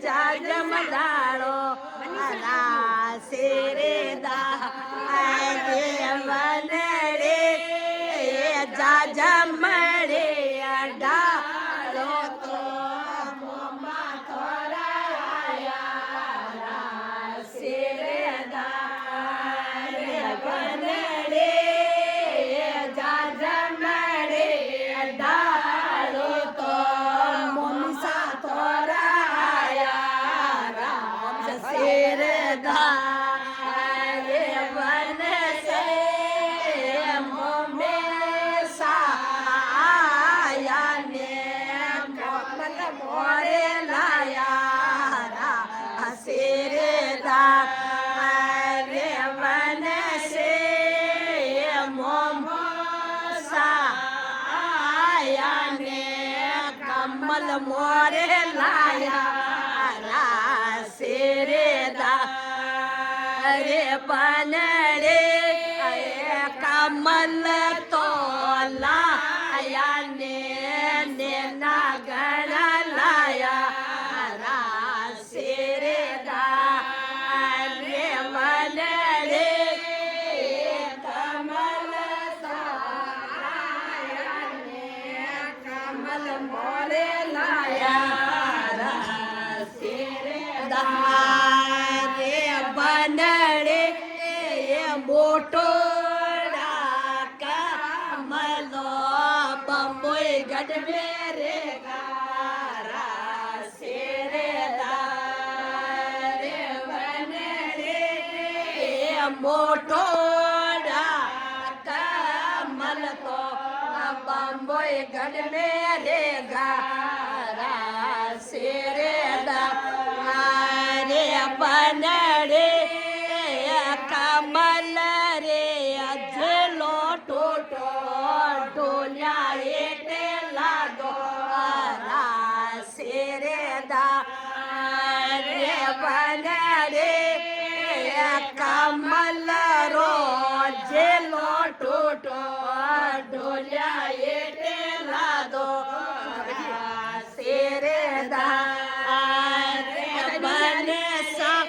જાજમ ડાળો રાસે રે દા વનડે જાજમ મળે ડાળો તો મોમાં થોરાયા રાસે રે દા વનડે જાજમ મળે ડાળો તો મોમસા થોરાયા રાસે રે દા કમલ મોરે લાયા રાસે રે દા રે બનડે કમલ તો લાયા ને ના ગણા લાયા રાસે રે દા રે બનડે કમલ તો લાયા ને કમલ મોરે લાયા રાસે રે દા રે બનડે મોટો કમલો બંબોઈ ગઢવે રે રાસે રે દા રે બનડે મોટો કમલ તો બંબોઈ ગઢવે રે રાસે રે દા રે બનડે કમલ રે અજલો ટોટો ઢોલ્યા એટલે લાગો રાસે રે દા રે બનડે કમલ રો જેલો ટોટો ઢોલ્યા એટલે લાગો રાસે રે દા બને સા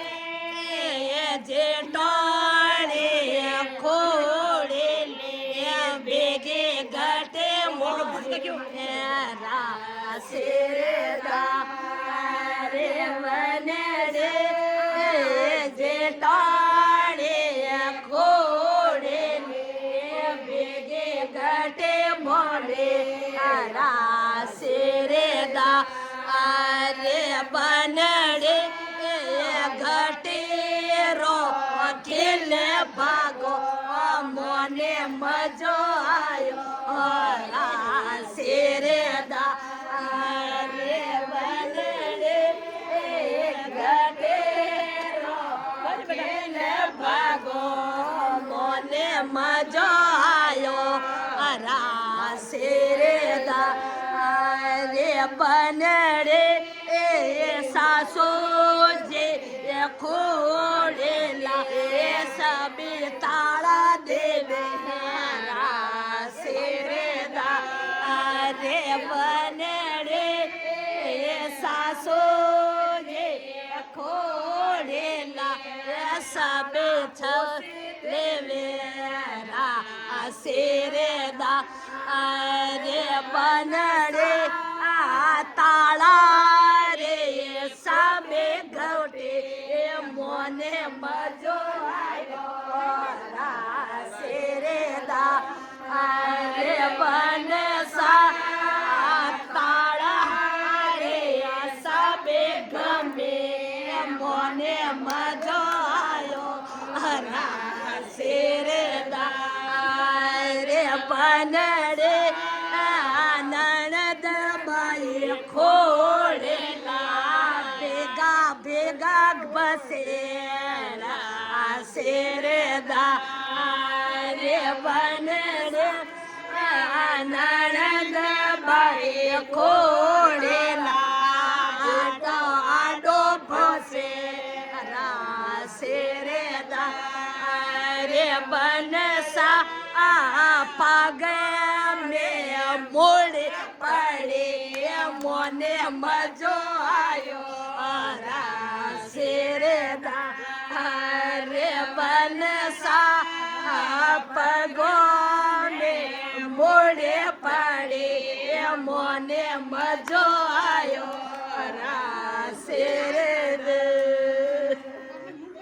જે ટોળે ખોડે બેગે ગટે રાસે રે દા રે વનડે જે ટોળે ખોડે બેગે ગટે મોડે રાસે રે દા રે બનડે ઘટે રો ખેલે ભાગો મોને મજો આયો રાસે રે દા રે બનડે ઘટે રો ખેલે ભાગો મોને મજો આયો રાસે રે દા રે બનડે સાસો જે ખોડેલા એ સબે તાળા દેવે રાસે રે દા રે બનડે સાસો જે ખોડેલા એ સબે દેવે રાસે રે દા રે બનડે તાળા રે સામે ગૌટે મોને મજો આવ્યો રાસે રે દા રે બનસા તાળા રે સામે ગમે મોને મજો આવ્યો રાસે રે દા રે બનડે નણદ બાઈ ખોડેલા ભેગા ભેગા બસે રાસે રે દા રે બનડે નણદ બાઈ ખોડેલા આડો આડો ભસે રાસે રે દા રે બનસા પાગે મે મોડે પડે મોને મજો આવ્યો પડે પડે મોને મજો આયો રાસે રે